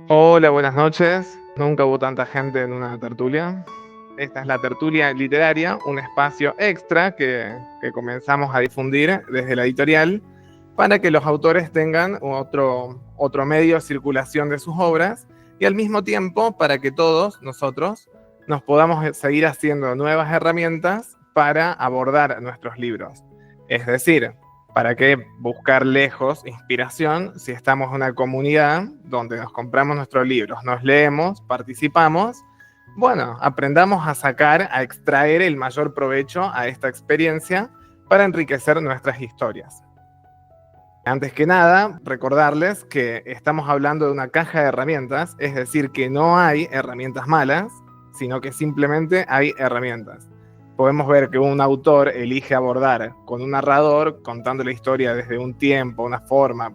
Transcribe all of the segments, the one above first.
Hola, buenas noches. Nunca hubo tanta gente en una tertulia. Esta es la tertulia literaria, un espacio extra que comenzamos a difundir desde la editorial para que los autores tengan otro medio de circulación de sus obras y al mismo tiempo para que todos nosotros nos podamos seguir haciendo nuevas herramientas para abordar nuestros libros. Es decir, ¿para qué buscar lejos inspiración si estamos en una comunidad donde nos compramos nuestros libros, nos leemos, participamos? Bueno, aprendamos a sacar, a extraer el mayor provecho a esta experiencia para enriquecer nuestras historias. Antes que nada, recordarles que estamos hablando de una caja de herramientas, es decir, que no hay herramientas malas, sino que simplemente hay herramientas. Podemos ver que un autor elige abordar con un narrador, contando la historia desde un tiempo, una forma.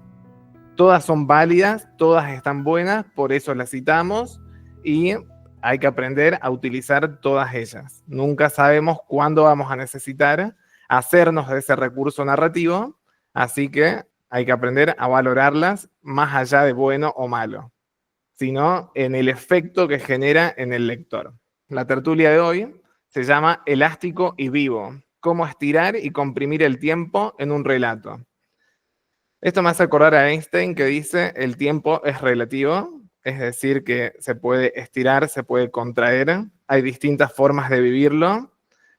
Todas son válidas, todas están buenas, por eso las citamos y hay que aprender a utilizar todas ellas. Nunca sabemos cuándo vamos a necesitar hacernos de ese recurso narrativo, así que hay que aprender a valorarlas más allá de bueno o malo, sino en el efecto que genera en el lector. La tertulia de hoy se llama Elástico y Vivo, cómo estirar y comprimir el tiempo en un relato. Esto me hace acordar a Einstein que dice el tiempo es relativo, es decir, que se puede estirar, se puede contraer, hay distintas formas de vivirlo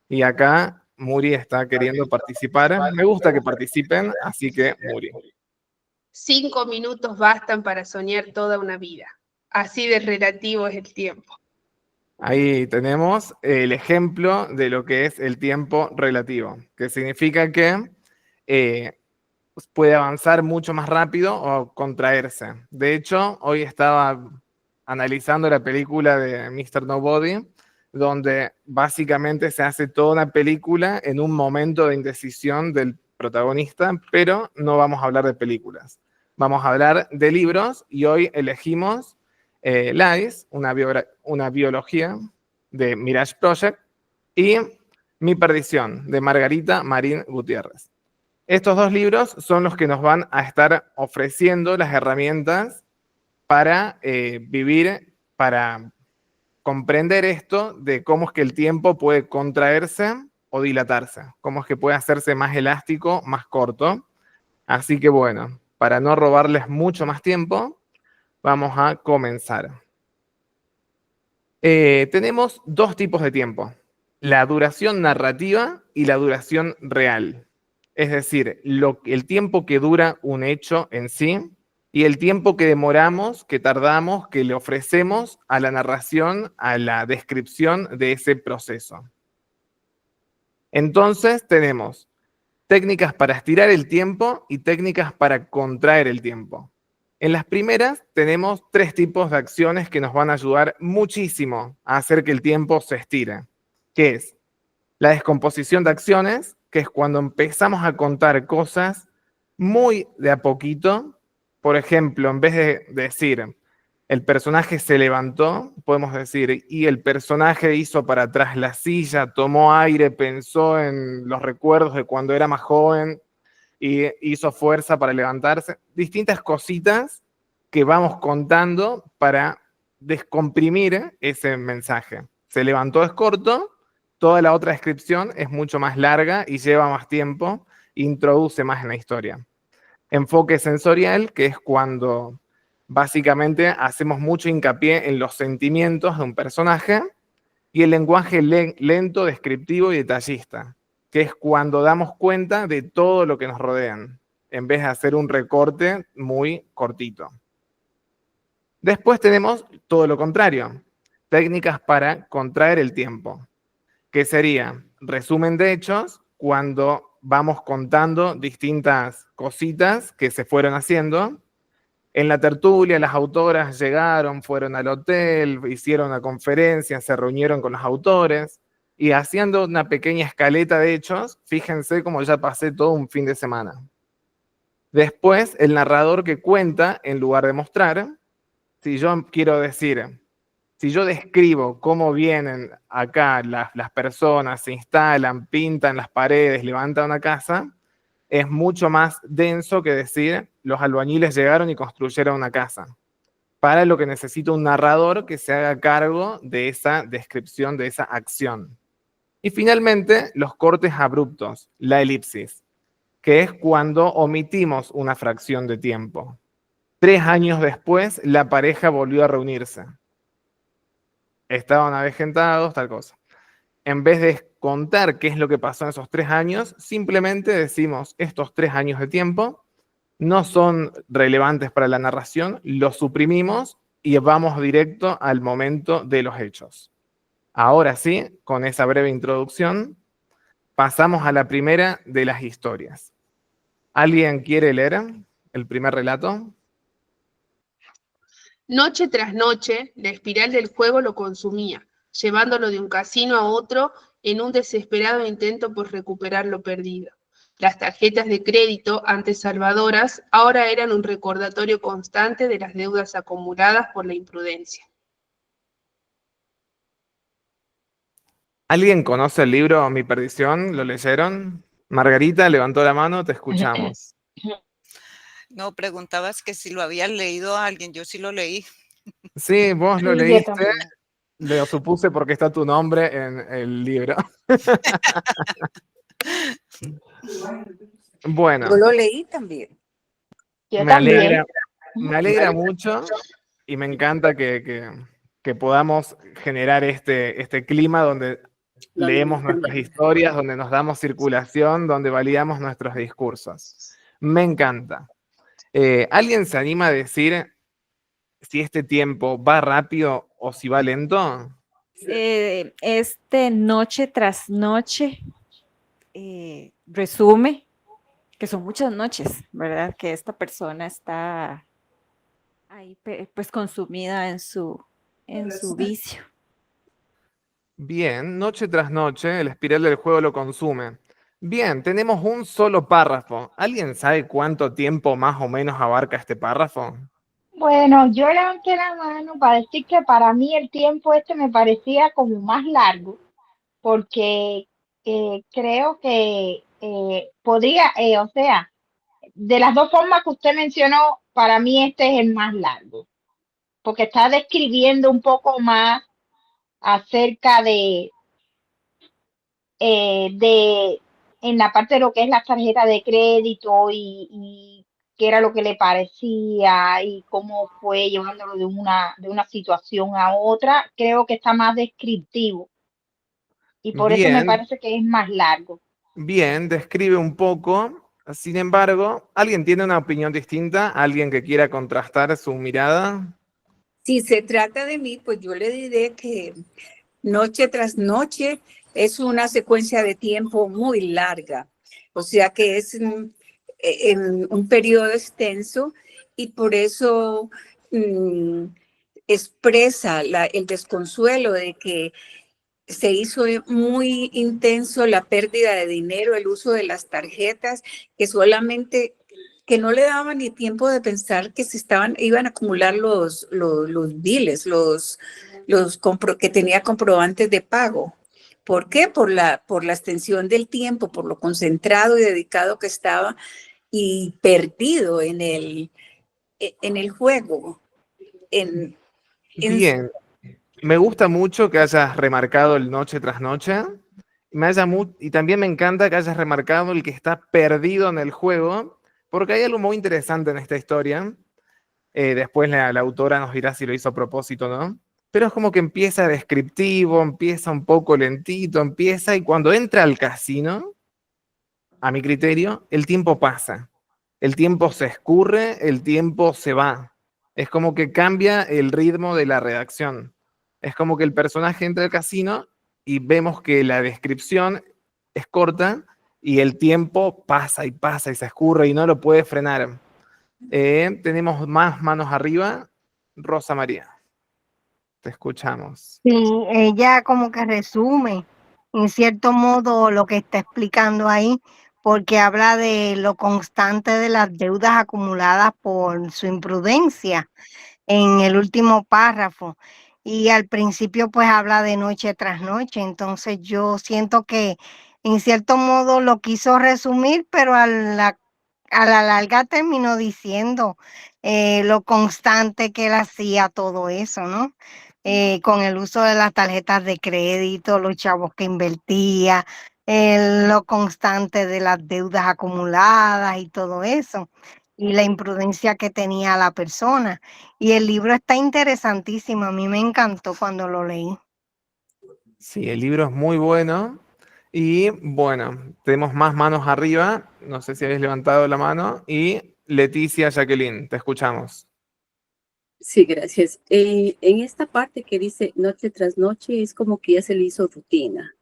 y acá Muri está queriendo participar. Me gusta que participen, así que Muri. 5 minutos bastan para soñar toda una vida. Así de relativo es el tiempo. Ahí tenemos el ejemplo de lo que es el tiempo relativo, que significa que puede avanzar mucho más rápido o contraerse. De hecho, hoy estaba analizando la película de Mr. Nobody, donde básicamente se hace toda una película en un momento de indecisión del protagonista, pero no vamos a hablar de películas. Vamos a hablar de libros y hoy elegimos Lies, una biología de Mirage Project, y Mi perdición, de Margarita Marín Gutiérrez. Estos dos libros son los que nos van a estar ofreciendo las herramientas para vivir, para comprender esto de cómo es que el tiempo puede contraerse o dilatarse, cómo es que puede hacerse más elástico, más corto. Así que bueno, para no robarles mucho más tiempo, vamos a comenzar. Tenemos dos tipos de tiempo, la duración narrativa y la duración real. Es decir, el tiempo que dura un hecho en sí y el tiempo que demoramos, que tardamos, que le ofrecemos a la narración, a la descripción de ese proceso. Entonces tenemos técnicas para estirar el tiempo y técnicas para contraer el tiempo. En las primeras tenemos 3 tipos de acciones que nos van a ayudar muchísimo a hacer que el tiempo se estire, que es la descomposición de acciones, que es cuando empezamos a contar cosas muy de a poquito. Por ejemplo, en vez de decir, el personaje se levantó, podemos decir, y el personaje hizo para atrás la silla, tomó aire, pensó en los recuerdos de cuando era más joven y hizo fuerza para levantarse. Distintas cositas que vamos contando para descomprimir ese mensaje. Se levantó es corto, toda la otra descripción es mucho más larga y lleva más tiempo, introduce más en la historia. Enfoque sensorial, que es cuando básicamente hacemos mucho hincapié en los sentimientos de un personaje, y el lenguaje lento, descriptivo y detallista, que es cuando damos cuenta de todo lo que nos rodean, en vez de hacer un recorte muy cortito. Después tenemos todo lo contrario, técnicas para contraer el tiempo, que sería resumen de hechos, cuando vamos contando distintas cositas que se fueron haciendo. En la tertulia las autoras llegaron, fueron al hotel, hicieron una conferencia, se reunieron con los autores y haciendo una pequeña escaleta de hechos, fíjense cómo ya pasé todo un fin de semana. Después, el narrador que cuenta en lugar de mostrar, si yo quiero decir, si yo describo cómo vienen acá las personas, se instalan, pintan las paredes, levantan una casa, es mucho más denso que decir los albañiles llegaron y construyeron una casa. para lo que necesita un narrador que se haga cargo de esa descripción, de esa acción. Y finalmente, los cortes abruptos, la elipsis, que es cuando omitimos una fracción de tiempo. 3 años después, la pareja volvió a reunirse. Estaban avejentados, tal cosa. En vez de contar qué es lo que pasó en esos 3 años, simplemente decimos estos 3 años de tiempo no son relevantes para la narración, los suprimimos y vamos directo al momento de los hechos. Ahora sí, con esa breve introducción, pasamos a la primera de las historias. ¿Alguien quiere leer el primer relato? Noche tras noche, la espiral del juego lo consumía, llevándolo de un casino a otro en un desesperado intento por recuperar lo perdido. Las tarjetas de crédito, antes salvadoras, ahora eran un recordatorio constante de las deudas acumuladas por la imprudencia. ¿Alguien conoce el libro Mi Perdición? ¿Lo leyeron? Margarita levantó la mano, te escuchamos. No, preguntabas que si lo había leído a alguien, yo sí lo leí. Sí, vos lo Sí, yo leíste, también. lo supuse porque está tu nombre en el libro. Bueno, Yo lo leí también. Yo me también. alegra mucho y me encanta que podamos generar este clima donde leemos nuestras historias, donde nos damos circulación, donde validamos nuestros discursos. Me encanta. ¿Alguien se anima a decir si este tiempo va rápido o si va lento? Noche tras noche resume que son muchas noches, ¿verdad? Que esta persona está ahí pues consumida en su vicio. Bien, noche tras noche, el espiral del juego lo consume. Bien, tenemos un solo párrafo. ¿Alguien sabe cuánto tiempo más o menos abarca este párrafo? Bueno, yo levanté la mano para decir que para mí el tiempo este me parecía como más largo, porque creo que podría, o sea, de las dos formas que usted mencionó, para mí este es el más largo, porque está describiendo un poco más acerca de en la parte de lo que es la tarjeta de crédito y qué era lo que le parecía y cómo fue llevándolo de una situación a otra, creo que está más descriptivo y por eso me Bien, parece que es más largo. bien, describe un poco. Sin embargo, ¿alguien tiene una opinión distinta? ¿Alguien que quiera contrastar su mirada? Si se trata de mí, pues yo le diré que noche tras noche es una secuencia de tiempo muy larga, o sea que es en un periodo extenso y por eso expresa el desconsuelo de que se hizo muy intenso la pérdida de dinero, el uso de las tarjetas, que solamente que no le daba ni tiempo de pensar que iban a acumular los biles, que tenía comprobantes de pago. ¿Por qué? Por la extensión del tiempo, por lo concentrado y dedicado que estaba y perdido en el juego. Bien, me gusta mucho que hayas remarcado el noche tras noche. Y también me encanta que hayas remarcado el que está perdido en el juego, porque hay algo muy interesante en esta historia. Después la autora nos dirá si lo hizo a propósito o no. Pero es como que empieza descriptivo, empieza un poco lentito, empieza y cuando entra al casino, a mi criterio, el tiempo pasa. El tiempo se escurre, el tiempo se va. Es como que cambia el ritmo de la redacción. Es como que el personaje entra al casino y vemos que la descripción es corta y el tiempo pasa y se escurre y no lo puede frenar. Tenemos más manos arriba. Rosa María, te escuchamos. Sí, ella como que resume en cierto modo lo que está explicando ahí, porque habla de lo constante de las deudas acumuladas por su imprudencia en el último párrafo. Y al principio pues habla de noche tras noche, entonces yo siento que en cierto modo lo quiso resumir, pero a la larga terminó diciendo lo constante que él hacía todo eso, ¿no? Con el uso de las tarjetas de crédito, los chavos que invertía, lo constante de las deudas acumuladas y todo eso, y la imprudencia que tenía la persona. Y el libro está interesantísimo, a mí me encantó cuando lo leí. Sí, el libro es muy bueno. Y bueno, tenemos más manos arriba. No sé si habéis levantado la mano. Y Leticia, Jacqueline, te escuchamos. Sí, gracias. En esta parte que dice noche tras noche es como que ya se le hizo rutina.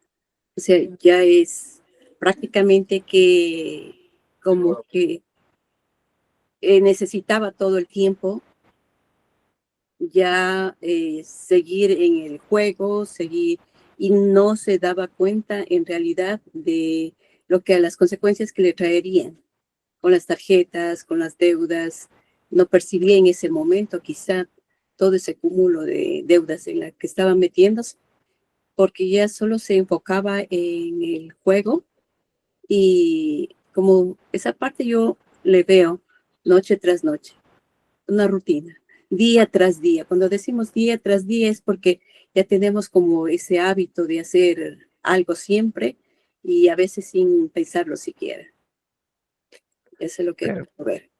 O sea, ya es prácticamente que como que necesitaba todo el tiempo ya seguir en el juego, seguir y no se daba cuenta en realidad de lo que a las consecuencias que le traerían con las tarjetas, con las deudas. No percibía en ese momento quizá todo ese cúmulo de deudas en la que estaba metiéndose, porque ya solo se enfocaba en el juego y como esa parte yo le veo noche tras noche, una rutina, día tras día. Cuando decimos día tras día es porque ya tenemos como ese hábito de hacer algo siempre y a veces sin pensarlo siquiera. Eso es lo que Per- quiero ver.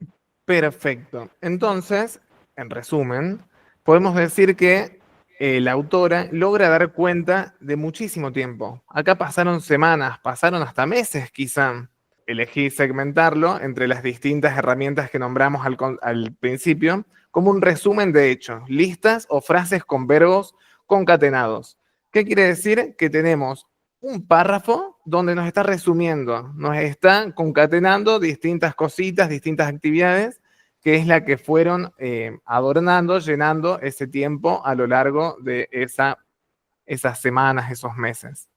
Perfecto. Entonces, en resumen, podemos decir que la autora logra dar cuenta de muchísimo tiempo. Acá pasaron semanas, pasaron hasta meses quizá. Elegí segmentarlo entre las distintas herramientas que nombramos al principio como un resumen de hechos, listas o frases con verbos concatenados. ¿Qué quiere decir? Que tenemos un párrafo donde nos está resumiendo, nos está concatenando distintas cositas, distintas actividades, que es la que fueron adornando, llenando ese tiempo a lo largo de esas semanas, esos meses.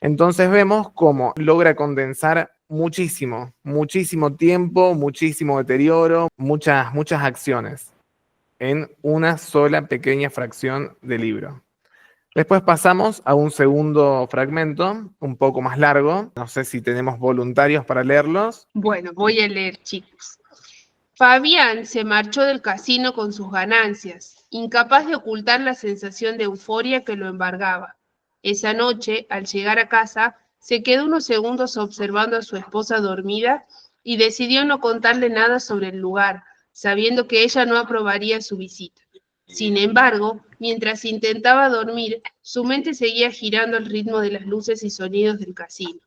Entonces vemos cómo logra condensar muchísimo, muchísimo tiempo, muchísimo deterioro, muchas acciones en una sola pequeña fracción del libro. Después pasamos a un segundo fragmento, un poco más largo. No sé si tenemos voluntarios para leerlos. Bueno, voy a leer, chicos. Fabián se marchó del casino con sus ganancias, incapaz de ocultar la sensación de euforia que lo embargaba. Esa noche, al llegar a casa, se quedó unos segundos observando a su esposa dormida y decidió no contarle nada sobre el lugar, sabiendo que ella no aprobaría su visita. Sin embargo, mientras intentaba dormir, su mente seguía girando al ritmo de las luces y sonidos del casino.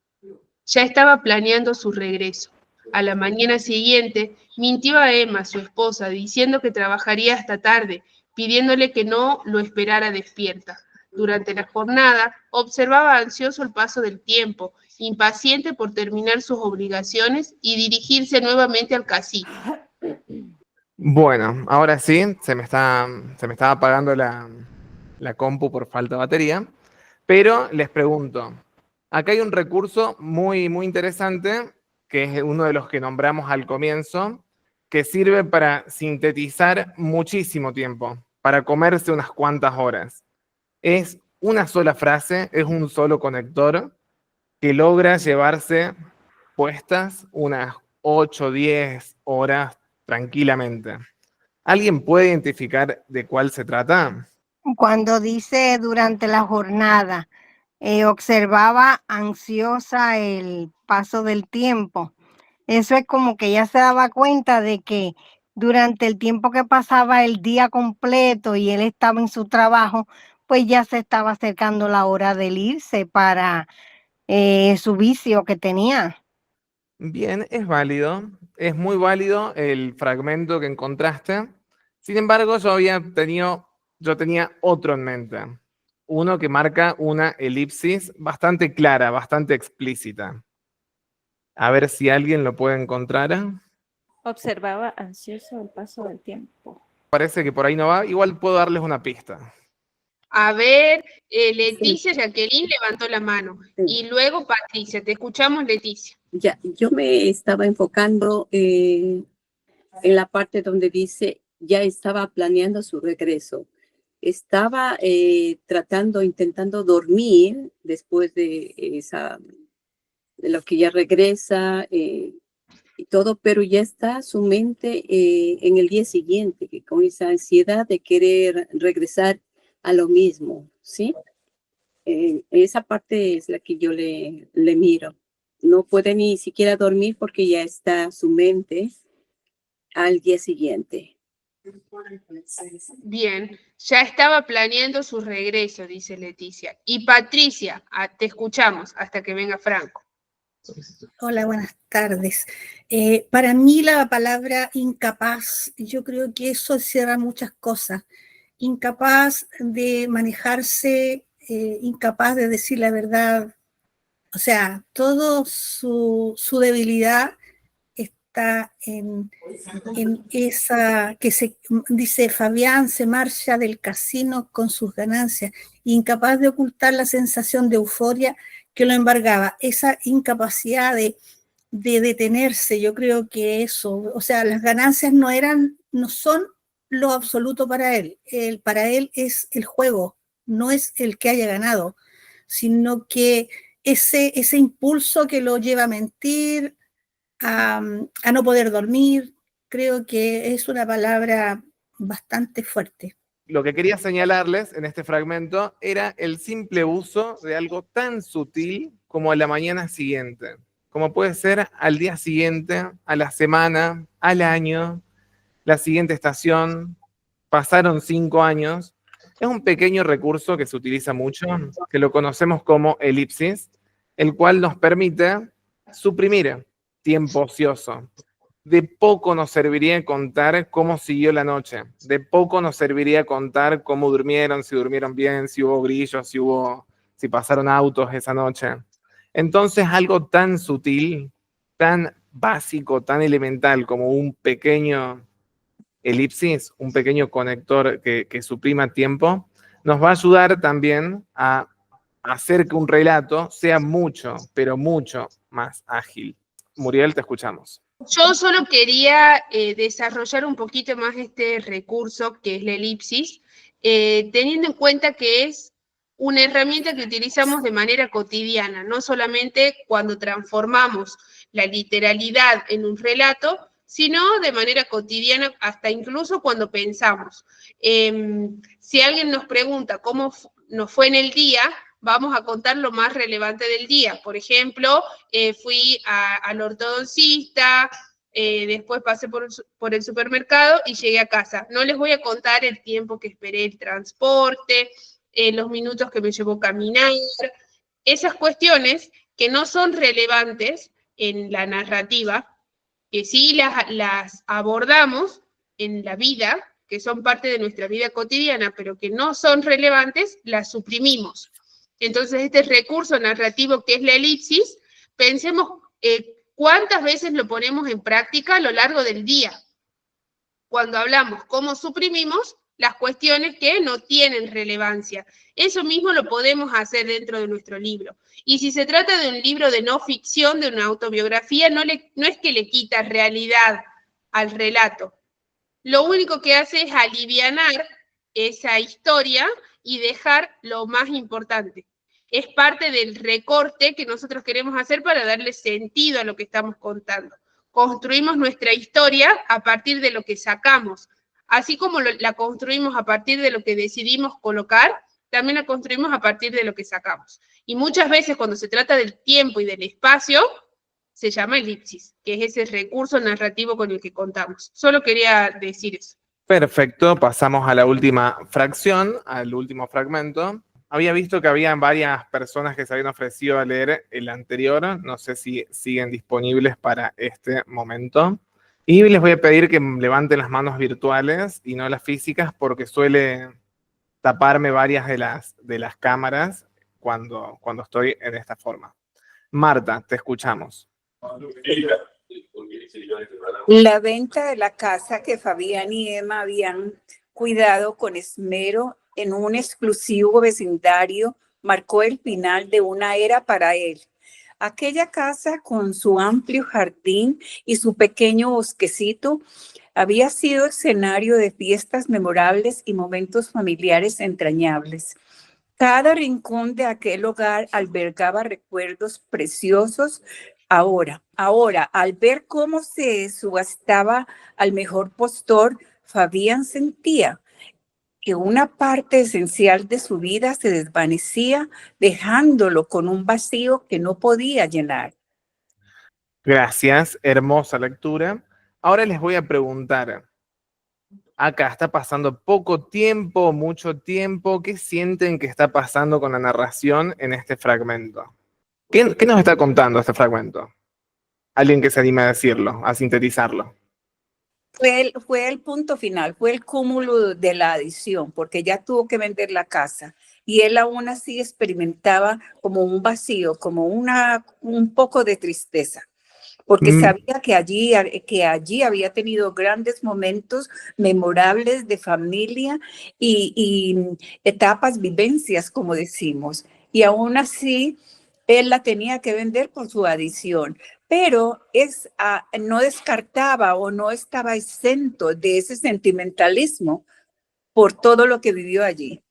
Ya estaba planeando su regreso. A la mañana siguiente, mintió a Emma, su esposa, diciendo que trabajaría hasta tarde, pidiéndole que no lo esperara despierta. Durante la jornada, observaba ansioso el paso del tiempo, impaciente por terminar sus obligaciones y dirigirse nuevamente al casino. Bueno, ahora sí, se me estaba apagando la compu por falta de batería, pero les pregunto, acá hay un recurso muy, muy interesante, que es uno de los que nombramos al comienzo, que sirve para sintetizar muchísimo tiempo, para comerse unas cuantas horas. Es una sola frase, es un solo conector que logra llevarse puestas unas 8 o 10 horas tranquilamente. ¿Alguien puede identificar de cuál se trata? Cuando dice durante la jornada, observaba ansiosa el paso del tiempo. Eso es como que ella se daba cuenta de que durante el tiempo que pasaba el día completo y él estaba en su trabajo, pues ya se estaba acercando la hora del irse para su vicio que tenía. Bien, es válido, es muy válido el fragmento que encontraste. Sin embargo, yo tenía otro en mente. Uno que marca una elipsis bastante clara, bastante explícita. A ver si alguien lo puede encontrar. Observaba ansioso el paso del tiempo. Parece que por ahí no va. Igual puedo darles una pista. A ver, Leticia, Jacqueline levantó la mano. Sí. Y luego Patricia, te escuchamos, Leticia. Ya, yo me estaba enfocando en la parte donde dice ya estaba planeando su regreso. Estaba intentando dormir después de lo que ya regresa, todo, pero ya está su mente en el día siguiente, que con esa ansiedad de querer regresar a lo mismo, ¿sí? Esa parte es la que yo le miro. No puede ni siquiera dormir porque ya está su mente al día siguiente. Bien, ya estaba planeando su regreso, dice Leticia. Y Patricia, te escuchamos hasta que venga Franco. Hola, buenas tardes. Para mí la palabra incapaz, yo creo que eso encierra muchas cosas. Incapaz de manejarse, incapaz de decir la verdad. O sea, todo su debilidad está en esa que se dice Fabián se marcha del casino con sus ganancias, incapaz de ocultar la sensación de euforia que lo embargaba, esa incapacidad de detenerse. Yo creo que eso, o sea, las ganancias no son lo absoluto para él. Para él es el juego, no es el que haya ganado, sino que ese impulso que lo lleva a mentir, a no poder dormir, creo que es una palabra bastante fuerte. Lo que quería señalarles en este fragmento era el simple uso de algo tan sutil como a la mañana siguiente, como puede ser al día siguiente, a la semana, al año, la siguiente estación, pasaron 5 años. Es un pequeño recurso que se utiliza mucho, que lo conocemos como elipsis, el cual nos permite suprimir tiempo ocioso. De poco nos serviría contar cómo siguió la noche. De poco nos serviría contar cómo durmieron, si durmieron bien, si hubo grillos, si pasaron autos esa noche. Entonces, algo tan sutil, tan básico, tan elemental como un pequeño elipsis, un pequeño conector que suprima tiempo, nos va a ayudar también a hacer que un relato sea mucho, pero mucho más ágil. Muriel, te escuchamos. Yo solo quería desarrollar un poquito más este recurso que es la elipsis, teniendo en cuenta que es una herramienta que utilizamos de manera cotidiana, no solamente cuando transformamos la literalidad en un relato, sino de manera cotidiana, hasta incluso cuando pensamos. Si alguien nos pregunta cómo nos fue en el día, vamos a contar lo más relevante del día. Por ejemplo, fui al ortodoncista, después pasé por el supermercado y llegué a casa. No les voy a contar el tiempo que esperé el transporte, los minutos que me llevó caminar, esas cuestiones que no son relevantes en la narrativa, que sí las abordamos en la vida, que son parte de nuestra vida cotidiana, pero que no son relevantes, las suprimimos. Entonces, este recurso narrativo que es la elipsis, pensemos cuántas veces lo ponemos en práctica a lo largo del día. Cuando hablamos cómo suprimimos las cuestiones que no tienen relevancia. Eso mismo lo podemos hacer dentro de nuestro libro. Y si se trata de un libro de no ficción, de una autobiografía, no es que le quita realidad al relato. Lo único que hace es alivianar esa historia y dejar lo más importante. Es parte del recorte que nosotros queremos hacer para darle sentido a lo que estamos contando. Construimos nuestra historia a partir de lo que sacamos. Así como la construimos a partir de lo que decidimos colocar, también la construimos a partir de lo que sacamos. Y muchas veces cuando se trata del tiempo y del espacio, se llama elipsis, que es ese recurso narrativo con el que contamos. Solo quería decir eso. Perfecto, pasamos a la última fracción, al último fragmento. Había visto que había varias personas que se habían ofrecido a leer el anterior, no sé si siguen disponibles para este momento. Y les voy a pedir que levanten las manos virtuales y no las físicas, porque suele taparme varias de las cámaras cuando estoy en esta forma. Marta, te escuchamos. La venta de la casa que Fabián y Emma habían cuidado con esmero en un exclusivo vecindario marcó el final de una era para él. Aquella casa con su amplio jardín y su pequeño bosquecito había sido escenario de fiestas memorables y momentos familiares entrañables. Cada rincón de aquel hogar albergaba recuerdos preciosos Ahora, al ver cómo se subastaba al mejor postor, Fabián sentía que una parte esencial de su vida se desvanecía, dejándolo con un vacío que no podía llenar. Gracias, hermosa lectura. Ahora les voy a preguntar, acá está pasando poco tiempo, mucho tiempo, ¿qué sienten que está pasando con la narración en este fragmento? ¿Qué nos está contando este fragmento? Alguien que se anime a decirlo, a sintetizarlo. Fue el punto final, fue el cúmulo de la adición, porque ya tuvo que vender la casa y él aún así experimentaba como un vacío, como un poco de tristeza, porque sabía que allí había tenido grandes momentos memorables de familia y etapas, vivencias, como decimos, y aún así él la tenía que vender por su adición. Pero no descartaba o no estaba exento de ese sentimentalismo por todo lo que vivió allí.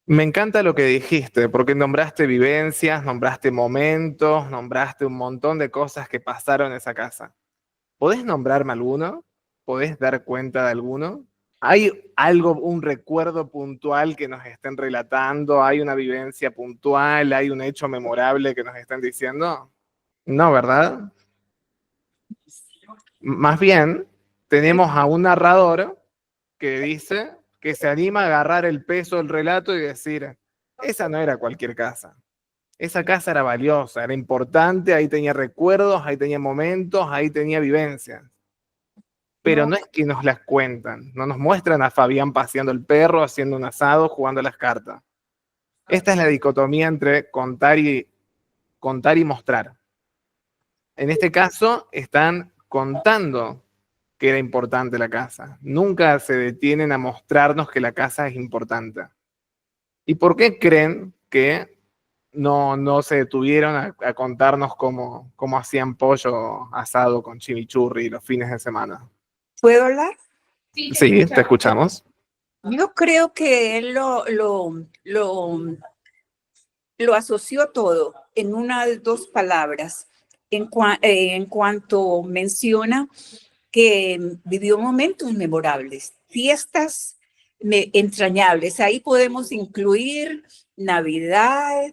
Me encanta lo que dijiste, porque nombraste vivencias, nombraste momentos, nombraste un montón de cosas que pasaron en esa casa. ¿Podés nombrarme alguno? ¿Podés dar cuenta de alguno? ¿Hay algo, un recuerdo puntual que nos estén relatando? ¿Hay una vivencia puntual? ¿Hay un hecho memorable que nos estén diciendo? No, ¿verdad? Más bien, tenemos a un narrador que dice que se anima a agarrar el peso del relato y decir, esa no era cualquier casa. Esa casa era valiosa, era importante, ahí tenía recuerdos, ahí tenía momentos, ahí tenía vivencias. Pero no es que nos las cuentan, no nos muestran a Fabián paseando el perro, haciendo un asado, jugando a las cartas. Esta es la dicotomía entre contar y mostrar. En este caso, están contando que era importante la casa. Nunca se detienen a mostrarnos que la casa es importante. ¿Y por qué creen que no se detuvieron a contarnos cómo hacían pollo asado con chimichurri los fines de semana? ¿Puedo hablar? Sí, te escuchamos. Yo creo que él lo asoció todo en una de dos palabras, en cuanto menciona que vivió momentos memorables, fiestas entrañables. Ahí podemos incluir Navidad,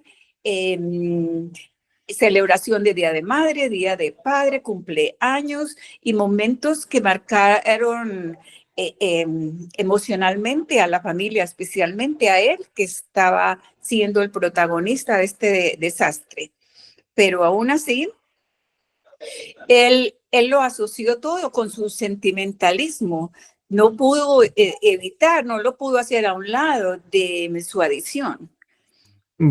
celebración de Día de Madre, Día de Padre, cumpleaños y momentos que marcaron emocionalmente a la familia, especialmente a él, que estaba siendo el protagonista de este desastre. Pero aún así, él lo asoció todo con su sentimentalismo. No pudo evitar, no lo pudo hacer a un lado de su adicción,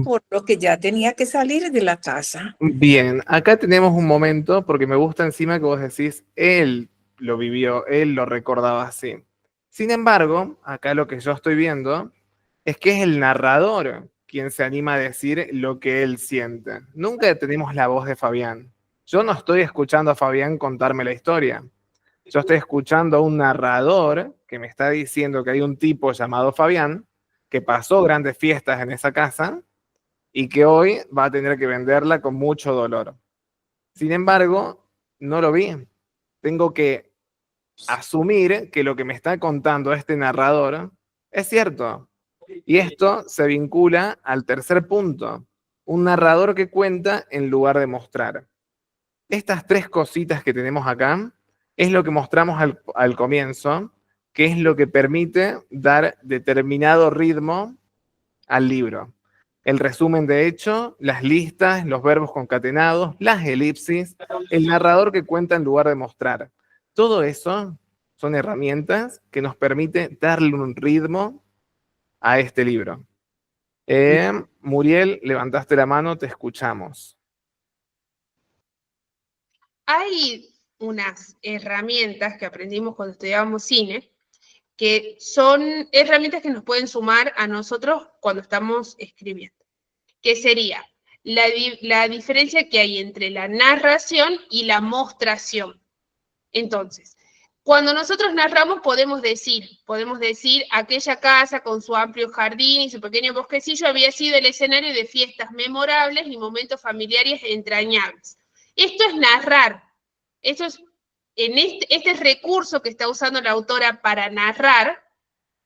por lo que ya tenía que salir de la casa. Bien, acá tenemos un momento, porque me gusta encima que vos decís, él lo vivió, él lo recordaba así. Sin embargo, acá lo que yo estoy viendo es que es el narrador quien se anima a decir lo que él siente. Nunca tenemos la voz de Fabián. Yo no estoy escuchando a Fabián contarme la historia. Yo estoy escuchando a un narrador que me está diciendo que hay un tipo llamado Fabián que pasó grandes fiestas en esa casa y que hoy va a tener que venderla con mucho dolor. Sin embargo, no lo vi. Tengo que asumir que lo que me está contando este narrador es cierto. Y esto se vincula al tercer punto. Un narrador que cuenta en lugar de mostrar. Estas tres cositas que tenemos acá es lo que mostramos al comienzo, que es lo que permite dar determinado ritmo al libro. El resumen de hecho, las listas, los verbos concatenados, las elipsis, el narrador que cuenta en lugar de mostrar. Todo eso son herramientas que nos permiten darle un ritmo a este libro. Muriel, levantaste la mano, te escuchamos. Hay unas herramientas que aprendimos cuando estudiábamos cine, que son herramientas que nos pueden sumar a nosotros cuando estamos escribiendo, que sería la diferencia que hay entre la narración y la mostración. Entonces, cuando nosotros narramos podemos decir, aquella casa con su amplio jardín y su pequeño bosquecillo había sido el escenario de fiestas memorables y momentos familiares entrañables. Esto es narrar. Esto es, este recurso que está usando la autora para narrar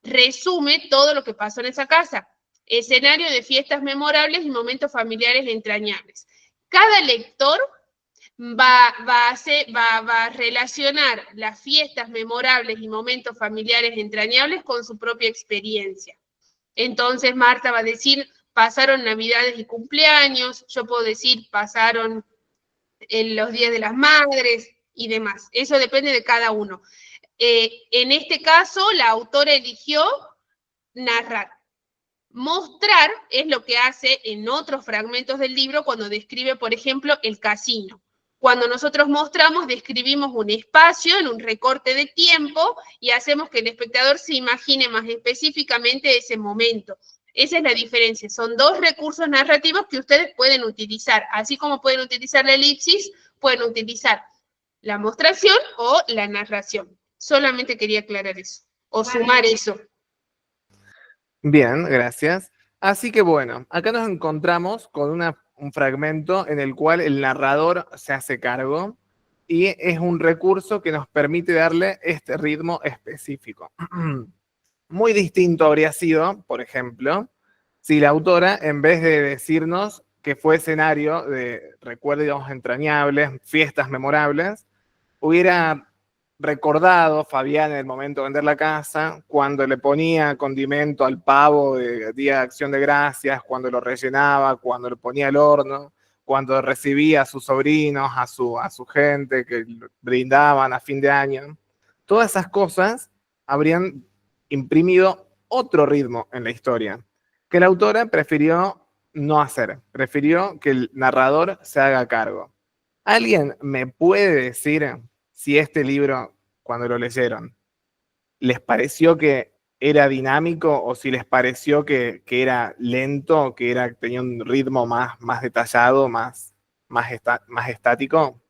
resume todo lo que pasó en esa casa. Escenario de fiestas memorables y momentos familiares entrañables. Cada lector va a relacionar las fiestas memorables y momentos familiares entrañables con su propia experiencia. Entonces Marta va a decir, pasaron Navidades y cumpleaños, yo puedo decir, pasaron los días de las madres y demás. Eso depende de cada uno. En este caso, la autora eligió narrar. Mostrar es lo que hace en otros fragmentos del libro cuando describe, por ejemplo, el casino. Cuando nosotros mostramos, describimos un espacio en un recorte de tiempo y hacemos que el espectador se imagine más específicamente ese momento. Esa es la diferencia. Son dos recursos narrativos que ustedes pueden utilizar. Así como pueden utilizar la elipsis, pueden utilizar la mostración o la narración. Solamente quería aclarar eso, o sumar eso. Bien, gracias. Así que bueno, acá nos encontramos con un fragmento en el cual el narrador se hace cargo y es un recurso que nos permite darle este ritmo específico. Muy distinto habría sido, por ejemplo, si la autora, en vez de decirnos que fue escenario de recuerdos entrañables, fiestas memorables, hubiera recordado Fabián en el momento de vender la casa, cuando le ponía condimento al pavo de Día de Acción de Gracias, cuando lo rellenaba, cuando lo ponía al horno, cuando recibía a sus sobrinos, a su gente que brindaban a fin de año. Todas esas cosas habrían imprimido otro ritmo en la historia, que la autora prefirió no hacer, prefirió que el narrador se haga cargo. ¿Alguien me puede decir si este libro, cuando lo leyeron, les pareció que era dinámico o si les pareció que era lento, que tenía un ritmo más detallado, más estático?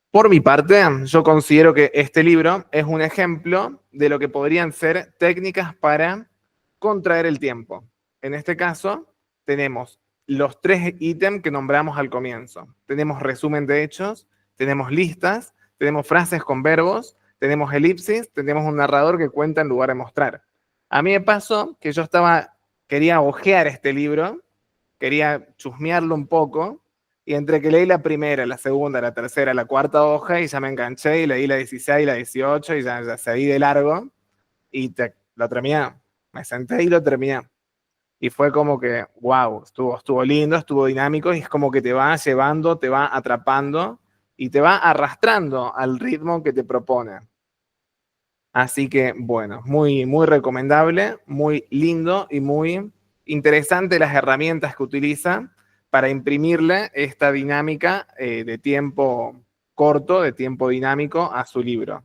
Por mi parte, yo considero que este libro es un ejemplo de lo que podrían ser técnicas para contraer el tiempo. En este caso, tenemos los 3 ítems que nombramos al comienzo. Tenemos resumen de hechos, tenemos listas, tenemos frases con verbos, tenemos elipsis, tenemos un narrador que cuenta en lugar de mostrar. A mí me pasó que yo quería hojear este libro, quería chusmearlo un poco, y entre que leí la primera, la segunda, la tercera, la cuarta hoja, y ya me enganché, y leí la 16, la 18, y ya seguí de largo, y lo terminé. Me senté y lo terminé. Y fue como que, wow, estuvo lindo, estuvo dinámico, y es como que te va llevando, te va atrapando, y te va arrastrando al ritmo que te propone. Así que, bueno, muy, muy recomendable, muy lindo y muy interesante las herramientas que utiliza para imprimirle esta dinámica de tiempo corto, de tiempo dinámico a su libro.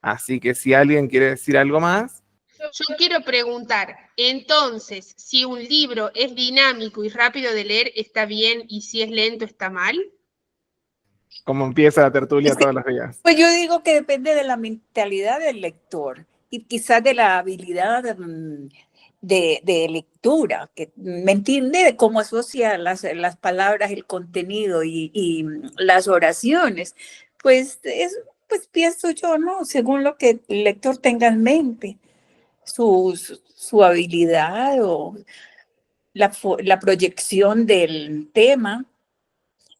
Así que si alguien quiere decir algo más. Yo quiero preguntar, entonces, si un libro es dinámico y rápido de leer, ¿está bien? Y si es lento, ¿está mal? Como empieza la tertulia todos los días. Pues yo digo que depende de la mentalidad del lector y quizás de la habilidad de lectura, que me entiende de cómo asocia las palabras, el contenido y las oraciones. Pues pienso yo, ¿no? Según lo que el lector tenga en mente, su habilidad o la proyección del tema.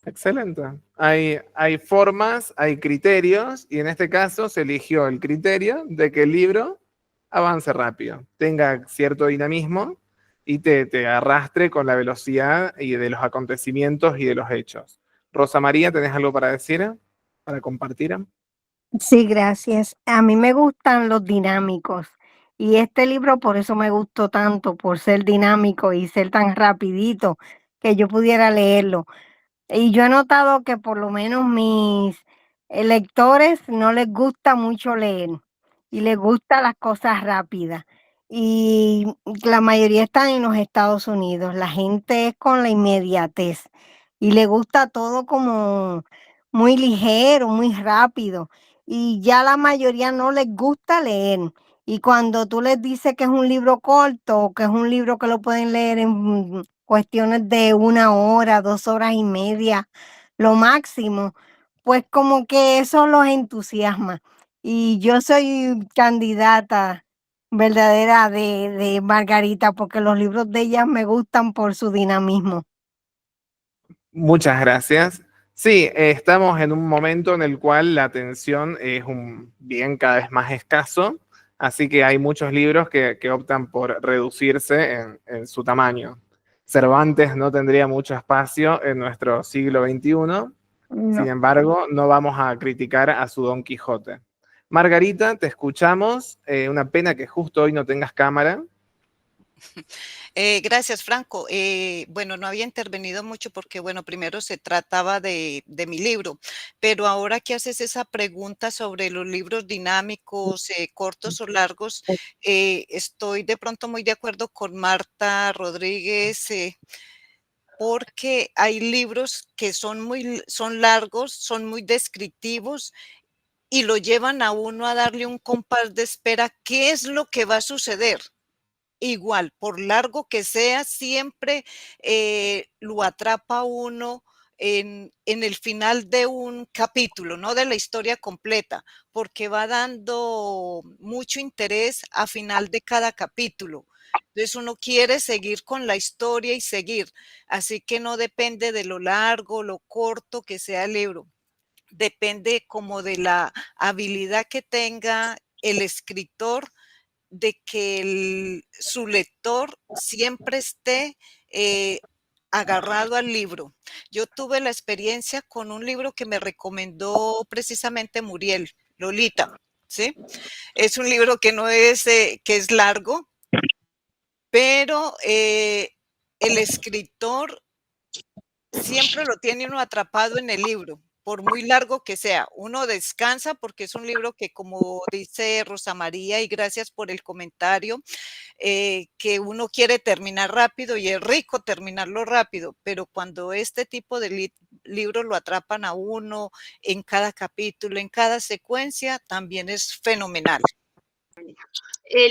Excelente. Hay formas, hay criterios, y en este caso se eligió el criterio de que el libro avance rápido, tenga cierto dinamismo y te arrastre con la velocidad y de los acontecimientos y de los hechos. Rosa María, ¿tenés algo para decir? ¿Para compartir? Sí, gracias. A mí me gustan los dinámicos y este libro por eso me gustó tanto, por ser dinámico y ser tan rapidito que yo pudiera leerlo. Y yo he notado que por lo menos mis lectores no les gusta mucho leer y les gustan las cosas rápidas. Y la mayoría están en los Estados Unidos. La gente es con la inmediatez y le gusta todo como muy ligero, muy rápido. Y ya la mayoría no les gusta leer. Y cuando tú les dices que es un libro corto o que es un libro que lo pueden leer en cuestiones de 1 hora, 2 horas y media, lo máximo, pues como que eso los entusiasma. Y yo soy candidata verdadera de Margarita, porque los libros de ella me gustan por su dinamismo. Muchas gracias. Sí, estamos en un momento en el cual la atención es un bien cada vez más escaso, así que hay muchos libros que optan por reducirse en su tamaño. Cervantes no tendría mucho espacio en nuestro siglo XXI, sin No. embargo, no vamos a criticar a su Don Quijote. Margarita, te escuchamos. Una pena que justo hoy no tengas cámara. Gracias, Franco. Bueno, no había intervenido mucho porque, bueno, primero se trataba de mi libro, pero ahora que haces esa pregunta sobre los libros dinámicos, cortos o largos, estoy de pronto muy de acuerdo con Marta Rodríguez, porque hay libros que son largos, son muy descriptivos y lo llevan a uno a darle un compás de espera. ¿Qué es lo que va a suceder? Igual, por largo que sea, siempre lo atrapa uno en el final de un capítulo, no de la historia completa, porque va dando mucho interés a final de cada capítulo. Entonces uno quiere seguir con la historia y seguir, así que no depende de lo largo, lo corto que sea el libro, depende como de la habilidad que tenga el escritor de que su lector siempre esté agarrado al libro. Yo tuve la experiencia con un libro que me recomendó precisamente Muriel, Lolita, ¿sí? Es un libro que no es, que es largo, pero el escritor siempre lo tiene uno atrapado en el libro, por muy largo que sea. Uno descansa porque es un libro que, como dice Rosa María, y gracias por el comentario, que uno quiere terminar rápido y es rico terminarlo rápido, pero cuando este tipo de libros lo atrapan a uno en cada capítulo, en cada secuencia, también es fenomenal.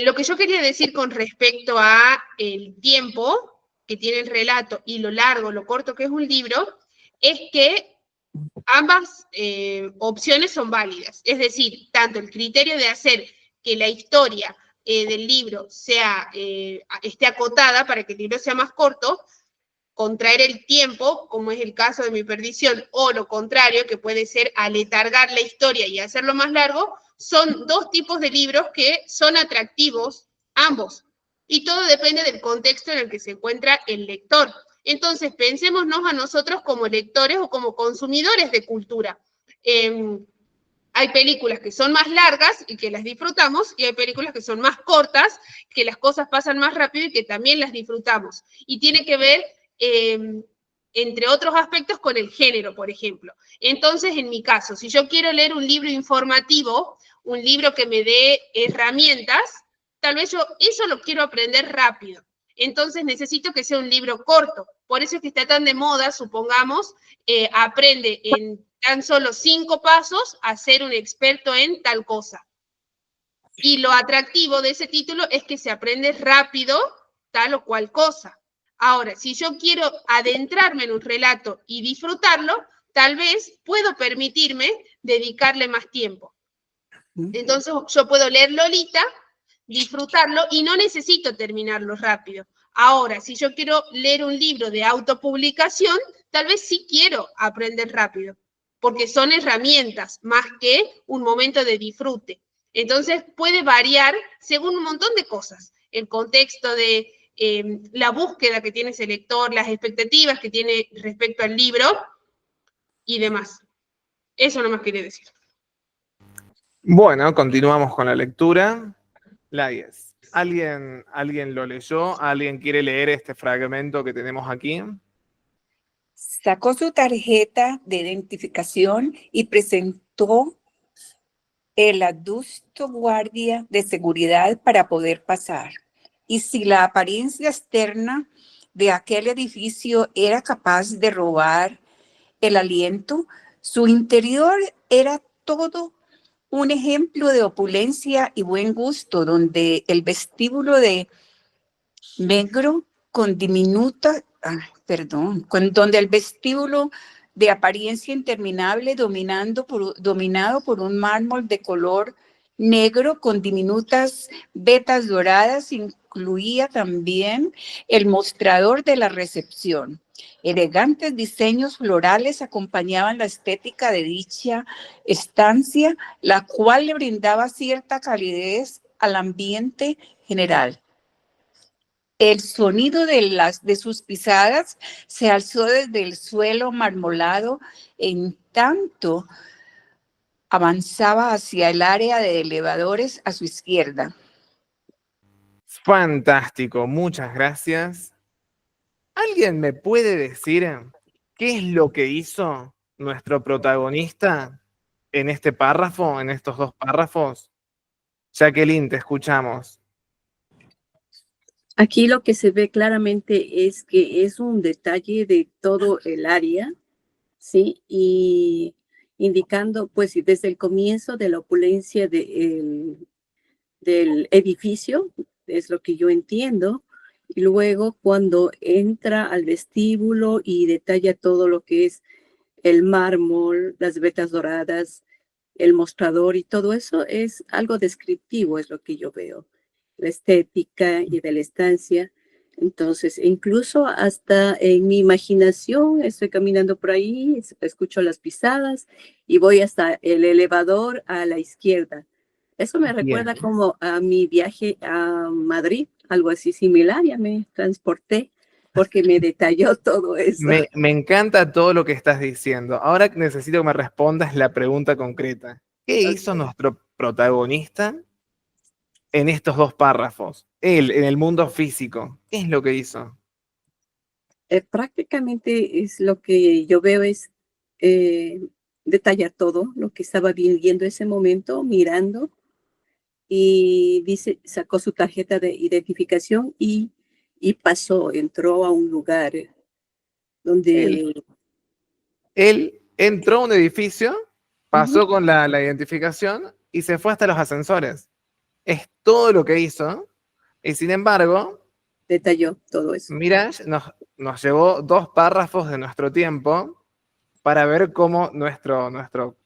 Lo que yo quería decir con respecto a el tiempo que tiene el relato y lo largo, lo corto que es un libro, es que ambas opciones son válidas. Es decir, tanto el criterio de hacer que la historia del libro esté acotada para que el libro sea más corto, contraer el tiempo, como es el caso de Mi Perdición, o lo contrario, que puede ser aletargar la historia y hacerlo más largo, son dos tipos de libros que son atractivos ambos. Y todo depende del contexto en el que se encuentra el lector. Entonces, pensémonos a nosotros como lectores o como consumidores de cultura. Hay películas que son más largas y que las disfrutamos, y hay películas que son más cortas, que las cosas pasan más rápido y que también las disfrutamos. Y tiene que ver, entre otros aspectos, con el género, por ejemplo. Entonces, en mi caso, si yo quiero leer un libro informativo, un libro que me dé herramientas, tal vez yo eso lo quiero aprender rápido. Entonces necesito que sea un libro corto. Por eso es que está tan de moda, supongamos, aprende en tan solo 5 pasos a ser un experto en tal cosa. Y lo atractivo de ese título es que se aprende rápido tal o cual cosa. Ahora, si yo quiero adentrarme en un relato y disfrutarlo, tal vez puedo permitirme dedicarle más tiempo. Entonces yo puedo leer Lolita, disfrutarlo y no necesito terminarlo rápido. Ahora, si yo quiero leer un libro de autopublicación, tal vez sí quiero aprender rápido, porque son herramientas más que un momento de disfrute. Entonces puede variar según un montón de cosas. El contexto de la búsqueda que tiene ese lector, las expectativas que tiene respecto al libro y demás. Eso nomás quería decir. Bueno, continuamos con la lectura. La 10. ¿Alguien lo leyó? ¿Alguien quiere leer este fragmento que tenemos aquí? Sacó su tarjeta de identificación y presentó el adusto guardia de seguridad para poder pasar. Y si la apariencia externa de aquel edificio era capaz de robar el aliento, su interior era todo un ejemplo de opulencia y buen gusto, donde el vestíbulo de negro con diminuta, donde el vestíbulo de apariencia interminable, dominado por un mármol de color negro con diminutas vetas doradas, incluía también el mostrador de la recepción. Elegantes diseños florales acompañaban la estética de dicha estancia, la cual le brindaba cierta calidez al ambiente general. El sonido de sus pisadas se alzó desde el suelo marmolado en tanto avanzaba hacia el área de elevadores a su izquierda. Fantástico, muchas gracias. ¿Alguien me puede decir qué es lo que hizo nuestro protagonista en este párrafo, en estos dos párrafos? Jacqueline, te escuchamos. Aquí lo que se ve claramente es que es un detalle de todo el área, ¿sí? Y indicando, pues, desde el comienzo de la opulencia del edificio, es lo que yo entiendo, y luego cuando entra al vestíbulo y detalla todo lo que es el mármol, las vetas doradas, el mostrador y todo eso es algo descriptivo, es lo que yo veo, la estética y de la estancia. Entonces, incluso hasta en mi imaginación, estoy caminando por ahí, escucho las pisadas y voy hasta el elevador a la izquierda. Eso me recuerda Bien. como a mi viaje a Madrid, algo así similar, ya me transporté porque me detalló todo eso. Me encanta todo lo que estás diciendo. Ahora necesito que me respondas la pregunta concreta. ¿Qué hizo nuestro protagonista en estos dos párrafos? Él, en el mundo físico, ¿qué es lo que hizo? Prácticamente es lo que yo veo es detallar todo lo que estaba viviendo ese momento, mirando, y dice, sacó su tarjeta de identificación y pasó, entró a un lugar donde... Él entró a un edificio, pasó con la identificación y se fue hasta los ascensores. Es todo lo que hizo. Y sin embargo, detalló todo eso. Mirage nos llevó dos párrafos de nuestro tiempo para ver cómo nuestro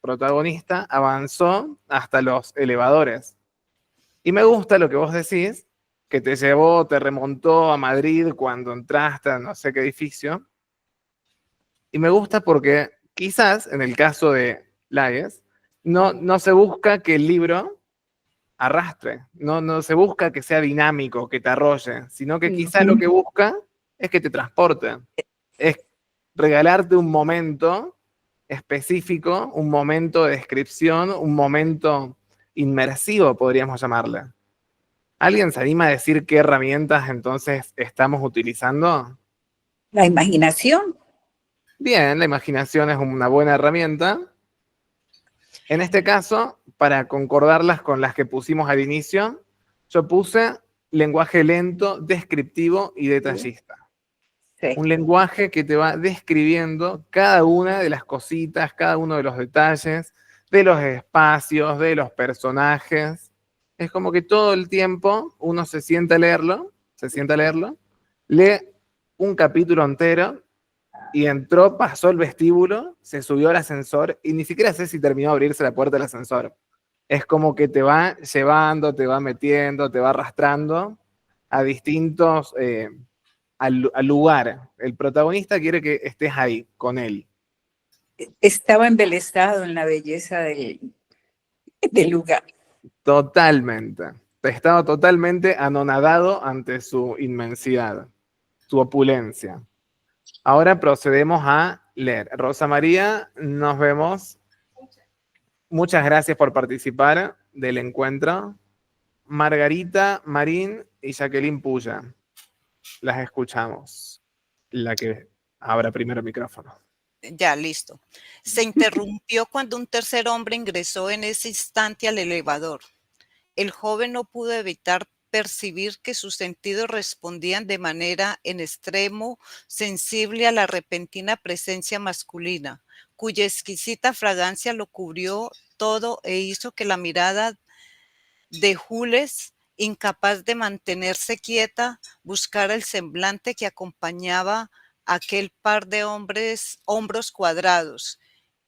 protagonista avanzó hasta los elevadores. Y me gusta lo que vos decís, que te llevó, te remontó a Madrid cuando entraste a no sé qué edificio. Y me gusta porque quizás, en el caso de Lagues, no se busca que el libro arrastre, no se busca que sea dinámico, que te arrolle, sino que quizás lo que busca es que te transporte, es regalarte un momento específico, un momento de descripción, un momento inmersivo, podríamos llamarle. ¿Alguien se anima a decir qué herramientas entonces estamos utilizando? La imaginación. Bien, la imaginación es una buena herramienta. En este caso, para concordarlas con las que pusimos al inicio, yo puse lenguaje lento, descriptivo y detallista. Sí. Un lenguaje que te va describiendo cada una de las cositas, cada uno de los detalles, de los espacios, de los personajes. Es como que todo el tiempo uno se sienta a leerlo, lee un capítulo entero y entró, pasó el vestíbulo, se subió al ascensor y ni siquiera sé si terminó de abrirse la puerta del ascensor. Es como que te va llevando, te va metiendo, te va arrastrando a distintos, al lugar. El protagonista quiere que estés ahí, con él. Estaba embelesado en la belleza del lugar. Totalmente. Estaba totalmente anonadado ante su inmensidad, su opulencia. Ahora procedemos a leer. Rosa María, nos vemos. Muchas gracias por participar del encuentro. Margarita Marín y Jacqueline Puya. Las escuchamos. La que abra primero el micrófono. Ya, listo. Se interrumpió cuando un tercer hombre ingresó en ese instante al elevador. El joven no pudo evitar percibir que sus sentidos respondían de manera en extremo sensible a la repentina presencia masculina, cuya exquisita fragancia lo cubrió todo e hizo que la mirada de Jules, incapaz de mantenerse quieta, buscara el semblante que acompañaba aquel par de hombros cuadrados,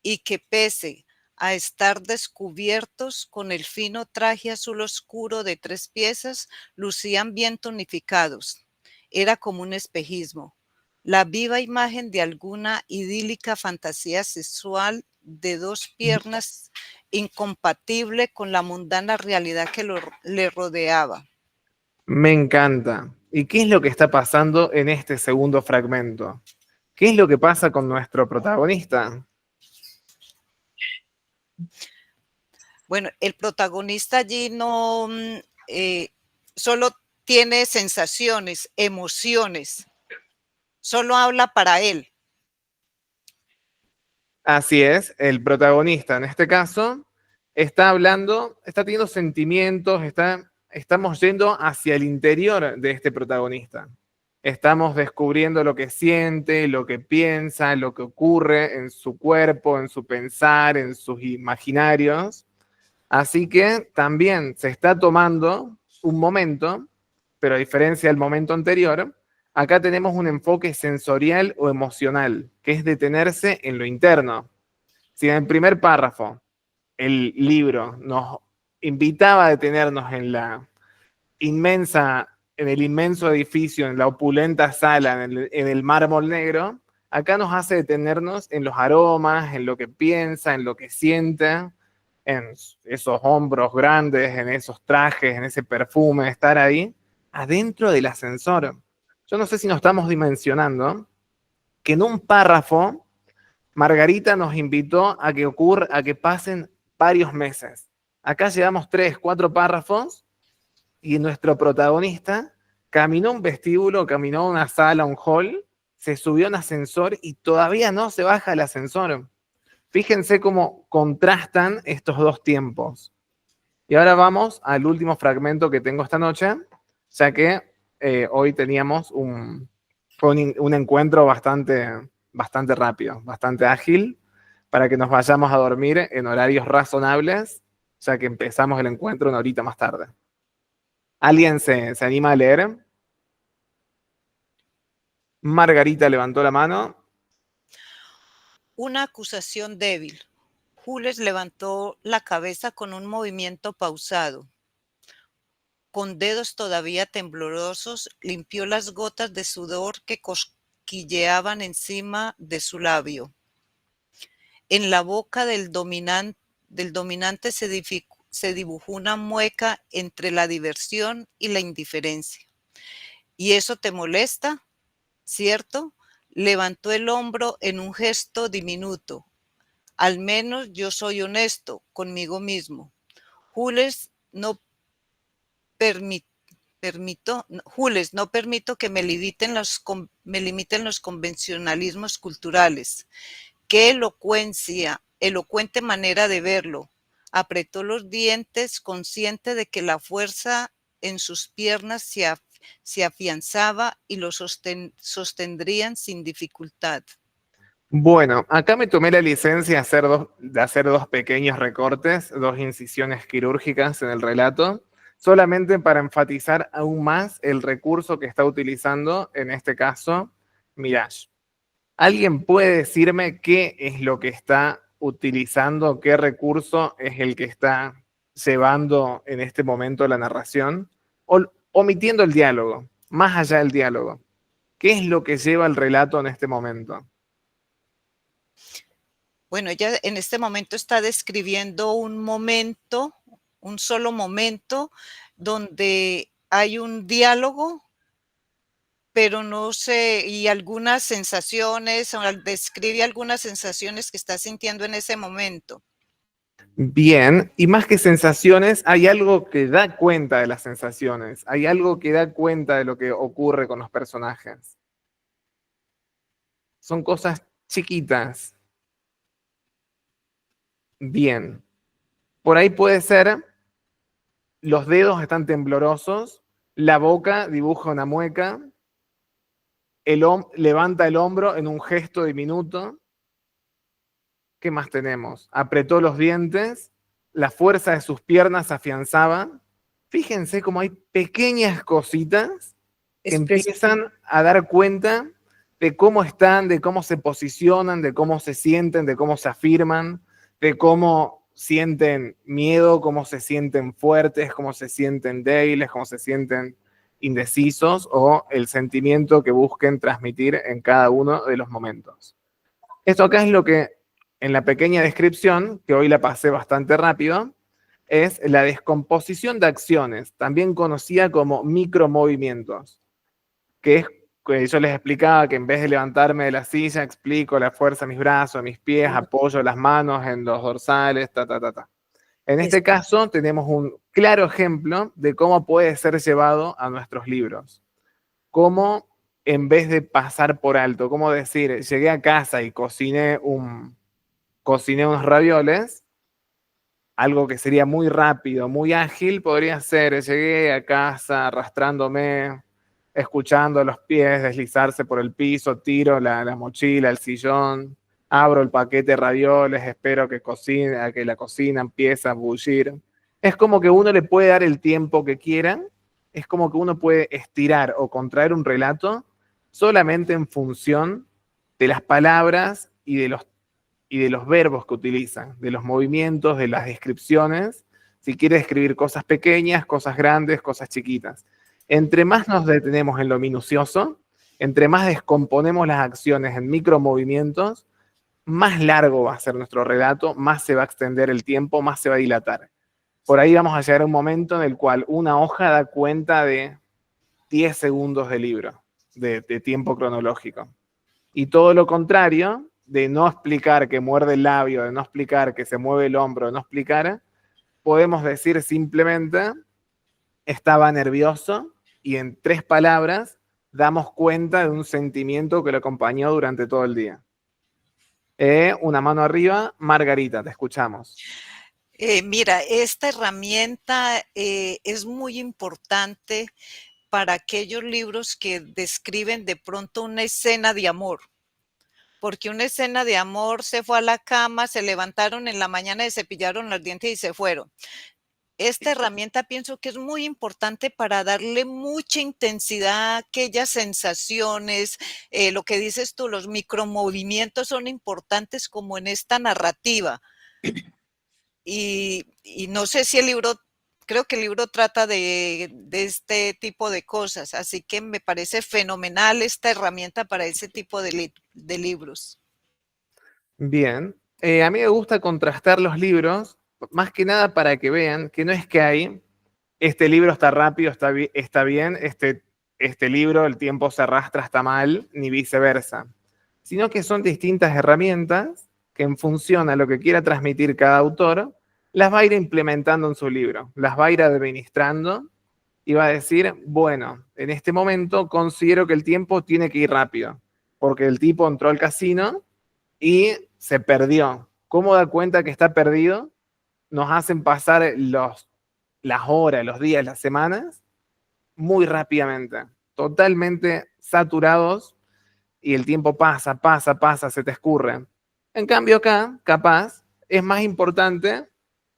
y que pese a estar descubiertos con el fino traje azul oscuro de 3 piezas, lucían bien tonificados. Era como un espejismo, la viva imagen de alguna idílica fantasía sexual de 2 piernas incompatible con la mundana realidad que le rodeaba. Me encanta. ¿Y qué es lo que está pasando en este segundo fragmento? ¿Qué es lo que pasa con nuestro protagonista? Bueno, el protagonista allí no solo tiene sensaciones, emociones, solo habla para él. Así es, el protagonista en este caso está hablando, está teniendo sentimientos, estamos yendo hacia el interior de este protagonista. Estamos descubriendo lo que siente, lo que piensa, lo que ocurre en su cuerpo, en su pensar, en sus imaginarios. Así que también se está tomando un momento, pero a diferencia del momento anterior, acá tenemos un enfoque sensorial o emocional, que es detenerse en lo interno. Si en el primer párrafo el libro nos invitaba a detenernos en el inmenso edificio, en la opulenta sala, en el mármol negro, acá nos hace detenernos en los aromas, en lo que piensa, en lo que siente, en esos hombros grandes, en esos trajes, en ese perfume, estar ahí, adentro del ascensor. Yo no sé si nos estamos dimensionando que en un párrafo Margarita nos invitó a que pasen varios meses. Acá llevamos 3, 4 párrafos y nuestro protagonista caminó un vestíbulo, caminó una sala, un hall, se subió a un ascensor y todavía no se baja el ascensor. Fíjense cómo contrastan estos dos tiempos. Y ahora vamos al último fragmento que tengo esta noche, ya que hoy teníamos un encuentro bastante rápido, bastante ágil, para que nos vayamos a dormir en horarios razonables, ya que empezamos el encuentro una horita más tarde. ¿Alguien se anima a leer? Margarita levantó la mano. Una acusación débil. Jules levantó la cabeza con un movimiento pausado. Con dedos todavía temblorosos, limpió las gotas de sudor que cosquilleaban encima de su labio. En la boca del dominante se dibujó una mueca entre la diversión y la indiferencia. ¿Y eso te molesta? ¿Cierto? Levantó el hombro en un gesto diminuto. Al menos yo soy honesto conmigo mismo. Jules, no permito que me limiten los convencionalismos culturales. ¡Qué elocuencia! Elocuente manera de verlo. Apretó los dientes, consciente de que la fuerza en sus piernas se afianzaba y lo sostendrían sin dificultad. Bueno, acá me tomé la licencia de hacer dos pequeños recortes, 2 incisiones quirúrgicas en el relato, solamente para enfatizar aún más el recurso que está utilizando, en este caso, Mirage. ¿Alguien puede decirme qué es lo que está utilizando, qué recurso es el que está llevando en este momento la narración? Omitiendo el diálogo, más allá del diálogo. ¿Qué es lo que lleva el relato en este momento? Bueno, ella en este momento está describiendo un solo momento, donde hay un diálogo, pero no sé, y algunas sensaciones, describe algunas sensaciones que está sintiendo en ese momento. Bien, y más que sensaciones, hay algo que da cuenta de las sensaciones, hay algo que da cuenta de lo que ocurre con los personajes. Son cosas chiquitas. Bien, por ahí puede ser, los dedos están temblorosos, la boca dibuja una mueca, levanta el hombro en un gesto diminuto. ¿Qué más tenemos? Apretó los dientes, la fuerza de sus piernas se afianzaba. Fíjense cómo hay pequeñas cositas que empiezan a dar cuenta de cómo están, de cómo se posicionan, de cómo se sienten, de cómo se afirman, de cómo sienten miedo, cómo se sienten fuertes, cómo se sienten débiles, cómo se sienten indecisos, o el sentimiento que busquen transmitir en cada uno de los momentos. Esto acá es lo que, en la pequeña descripción, que hoy la pasé bastante rápido, es la descomposición de acciones, también conocida como micromovimientos, que es que yo les explicaba que en vez de levantarme de la silla, explico la fuerza de mis brazos, de mis pies, apoyo las manos en los dorsales, En este caso tenemos un claro ejemplo de cómo puede ser llevado a nuestros libros. Cómo, en vez de pasar por alto, cómo decir, llegué a casa y cociné unos ravioles, algo que sería muy rápido, muy ágil, podría ser, llegué a casa arrastrándome, escuchando los pies deslizarse por el piso, tiro la mochila, el sillón, abro el paquete de ravioles, espero que la cocina empiece a bullir. Es como que uno le puede dar el tiempo que quiera, es como que uno puede estirar o contraer un relato solamente en función de las palabras y de los verbos que utilizan, de los movimientos, de las descripciones, si quiere escribir cosas pequeñas, cosas grandes, cosas chiquitas. Entre más nos detenemos en lo minucioso, entre más descomponemos las acciones en micromovimientos, más largo va a ser nuestro relato, más se va a extender el tiempo, más se va a dilatar. Por ahí vamos a llegar a un momento en el cual una hoja da cuenta de 10 segundos de libro, de tiempo cronológico. Y todo lo contrario, de no explicar que muerde el labio, de no explicar que se mueve el hombro, de no explicar, podemos decir simplemente, estaba nervioso, y en 3 palabras damos cuenta de un sentimiento que lo acompañó durante todo el día. Una mano arriba, Margarita, te escuchamos. Mira, esta herramienta es muy importante para aquellos libros que describen de pronto una escena de amor. Porque una escena de amor, se fue a la cama, se levantaron en la mañana, se cepillaron los dientes y se fueron. Esta herramienta pienso que es muy importante para darle mucha intensidad a aquellas sensaciones, lo que dices tú, los micromovimientos son importantes como en esta narrativa. Y no sé si creo que el libro trata de este tipo de cosas, así que me parece fenomenal esta herramienta para ese tipo de libros. Bien, a mí me gusta contrastar los libros, más que nada para que vean que no es que hay, este libro está rápido, está bien, este libro, el tiempo se arrastra, está mal, ni viceversa, sino que son distintas herramientas que en función a lo que quiera transmitir cada autor, las va a ir implementando en su libro, las va a ir administrando y va a decir, bueno, en este momento considero que el tiempo tiene que ir rápido, porque el tipo entró al casino y se perdió. ¿Cómo da cuenta que está perdido? Nos hacen pasar las horas, los días, las semanas, muy rápidamente, totalmente saturados, y el tiempo pasa, se te escurre. En cambio acá, capaz, es más importante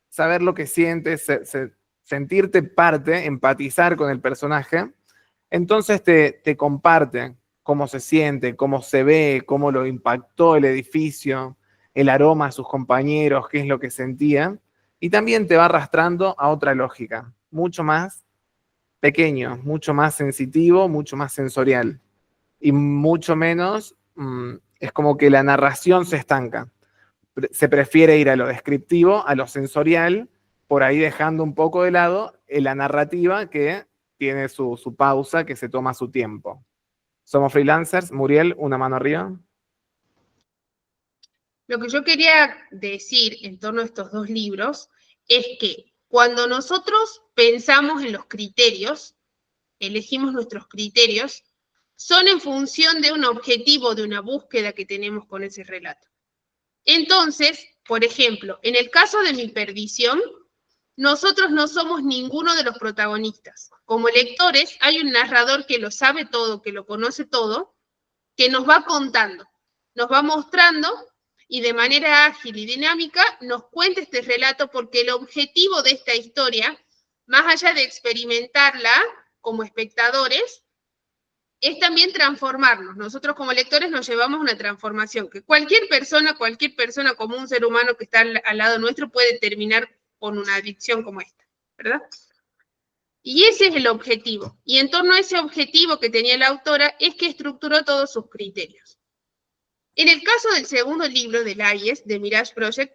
saber lo que sientes, sentirte parte, empatizar con el personaje. Entonces te comparte cómo se siente, cómo se ve, cómo lo impactó el edificio, el aroma a sus compañeros, qué es lo que sentía. Y también te va arrastrando a otra lógica, mucho más pequeño, mucho más sensitivo, mucho más sensorial. Y mucho menos, es como que la narración se estanca. Se prefiere ir a lo descriptivo, a lo sensorial, por ahí dejando un poco de lado la narrativa que tiene su pausa, que se toma su tiempo. Somos freelancers. Muriel, una mano arriba. Lo que yo quería decir en torno a estos 2 libros es que cuando nosotros pensamos en los criterios, elegimos nuestros criterios, son en función de un objetivo, de una búsqueda que tenemos con ese relato. Entonces, por ejemplo, en el caso de Mi Perdición, nosotros no somos ninguno de los protagonistas. Como lectores, hay un narrador que lo sabe todo, que lo conoce todo, que nos va contando, nos va mostrando y de manera ágil y dinámica nos cuenta este relato, porque el objetivo de esta historia, más allá de experimentarla como espectadores, es también transformarnos. Nosotros como lectores nos llevamos una transformación, que cualquier persona como un ser humano que está al lado nuestro puede terminar con una adicción como esta, ¿verdad? Y ese es el objetivo. Y en torno a ese objetivo que tenía la autora es que estructuró todos sus criterios. En el caso del segundo libro del IES, de Mirage Project,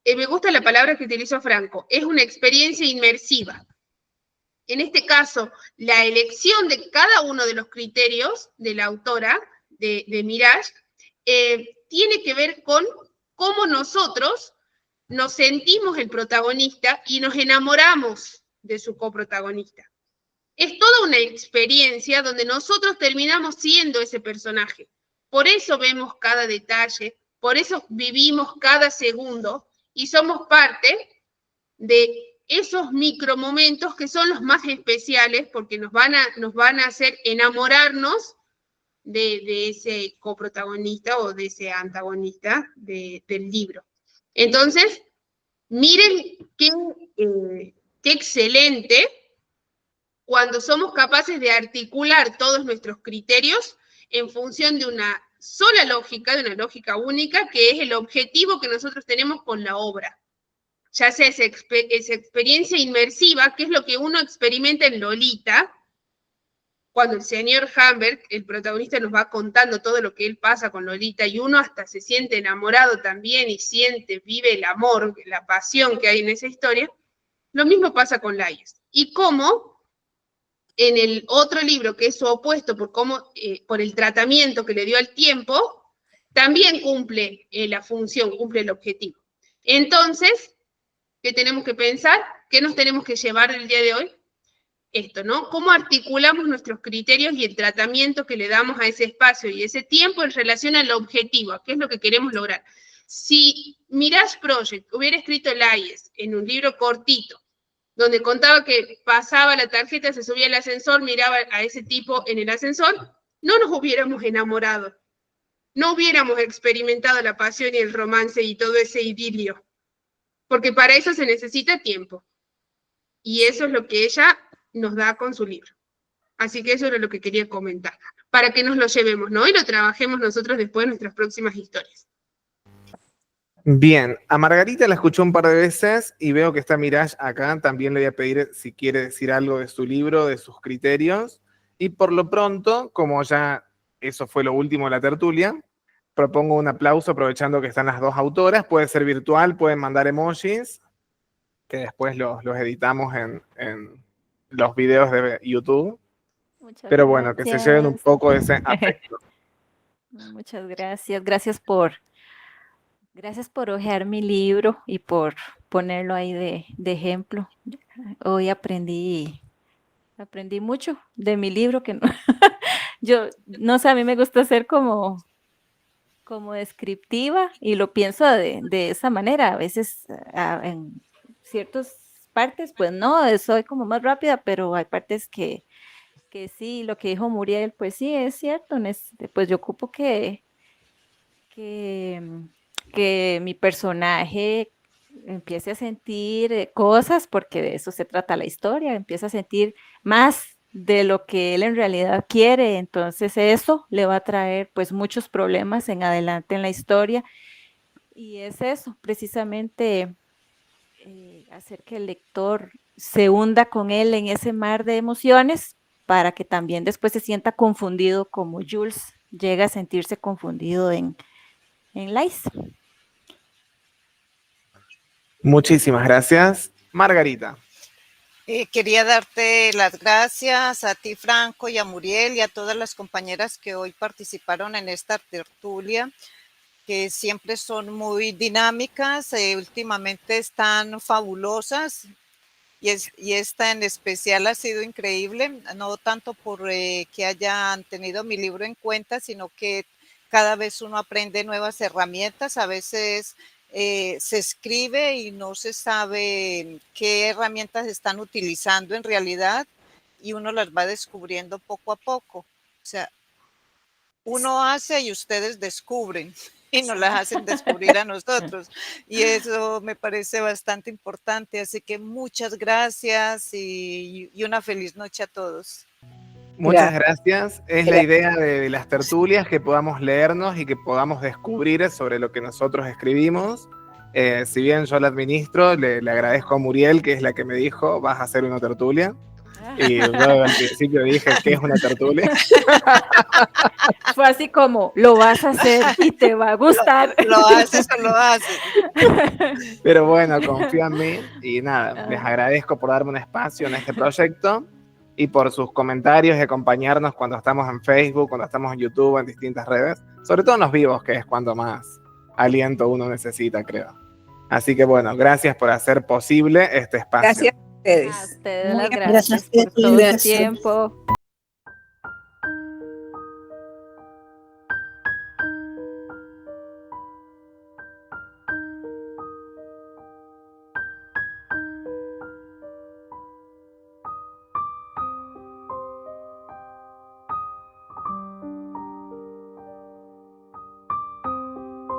me gusta la palabra que utilizó Franco, es una experiencia inmersiva. En este caso, la elección de cada uno de los criterios de la autora de Mirage tiene que ver con cómo nosotros nos sentimos el protagonista y nos enamoramos de su coprotagonista. Es toda una experiencia donde nosotros terminamos siendo ese personaje. Por eso vemos cada detalle, por eso vivimos cada segundo y somos parte de esos micromomentos que son los más especiales porque nos van a hacer enamorarnos de ese coprotagonista o de ese antagonista del libro. Entonces, miren qué excelente cuando somos capaces de articular todos nuestros criterios en función de una sola lógica, de una lógica única, que es el objetivo que nosotros tenemos con la obra. Ya sea esa experiencia inmersiva, que es lo que uno experimenta en Lolita, cuando el señor Hamberg, el protagonista, nos va contando todo lo que él pasa con Lolita, y uno hasta se siente enamorado también, y vive el amor, la pasión que hay en esa historia. Lo mismo pasa con Laies. Y cómo en el otro libro, que es su opuesto, por el tratamiento que le dio al tiempo, también cumple la función, cumple el objetivo. Entonces, ¿qué tenemos que pensar? ¿Qué nos tenemos que llevar el día de hoy? Esto, ¿no? ¿Cómo articulamos nuestros criterios y el tratamiento que le damos a ese espacio y ese tiempo en relación al objetivo, a qué es lo que queremos lograr? Si Mirage Project hubiera escrito Laies en un libro cortito, donde contaba que pasaba la tarjeta, se subía al ascensor, miraba a ese tipo en el ascensor, no nos hubiéramos enamorado, no hubiéramos experimentado la pasión y el romance y todo ese idilio, porque para eso se necesita tiempo. Y eso es lo que ella nos da con su libro. Así que eso era lo que quería comentar, para que nos lo llevemos, ¿no? Y lo trabajemos nosotros después en nuestras próximas historias. Bien, a Margarita la escuché un par de veces y veo que está Mirage acá. También le voy a pedir si quiere decir algo de su libro, de sus criterios. Y por lo pronto, como ya eso fue lo último de la tertulia, propongo un aplauso aprovechando que están las dos autoras. Puede ser virtual, pueden mandar emojis, que después los editamos en los videos de YouTube. Muchas Pero bueno, que se lleven un gracias. poco de ese afecto. Muchas gracias. Gracias por hojear mi libro y por ponerlo ahí de ejemplo. Hoy aprendí mucho de mi libro, que no, yo no sé, a mí me gusta ser como descriptiva y lo pienso de esa manera. A veces en ciertas partes, pues no, soy como más rápida, pero hay partes que sí, lo que dijo Muriel, pues sí, es cierto. Pues yo ocupo que mi personaje empiece a sentir cosas, porque de eso se trata la historia, empieza a sentir más de lo que él en realidad quiere. Entonces eso le va a traer pues muchos problemas en adelante en la historia, y es eso, precisamente hacer que el lector se hunda con él en ese mar de emociones, para que también después se sienta confundido, como Jules llega a sentirse confundido en Laies. Muchísimas gracias. Margarita. Quería darte las gracias a ti, Franco, y a Muriel y a todas las compañeras que hoy participaron en esta tertulia, que siempre son muy dinámicas, últimamente están fabulosas, y esta en especial ha sido increíble, no tanto por que hayan tenido mi libro en cuenta, sino que cada vez uno aprende nuevas herramientas. A veces se escribe y no se sabe qué herramientas están utilizando en realidad, y uno las va descubriendo poco a poco. O sea, uno hace y ustedes descubren, y nos las hacen descubrir a nosotros, y eso me parece bastante importante. Así que muchas gracias y una feliz noche a todos. Muchas gracias. Es la Gracias. idea de las tertulias, que podamos leernos y que podamos descubrir sobre lo que nosotros escribimos. Si bien yo la administro, le agradezco a Muriel, que es la que me dijo, vas a hacer una tertulia. Y yo al principio dije, ¿qué es una tertulia? Fue así como, lo vas a hacer y te va a gustar. Lo haces o lo haces. Pero bueno, confío en mí y nada, les agradezco por darme un espacio en este proyecto y por sus comentarios y acompañarnos cuando estamos en Facebook, cuando estamos en YouTube, en distintas redes, sobre todo en los vivos, que es cuando más aliento uno necesita, creo. Así que bueno, gracias por hacer posible este espacio. Gracias a ustedes. A ustedes Muy las Gracias gracias a por ti, todo el gracias. tiempo.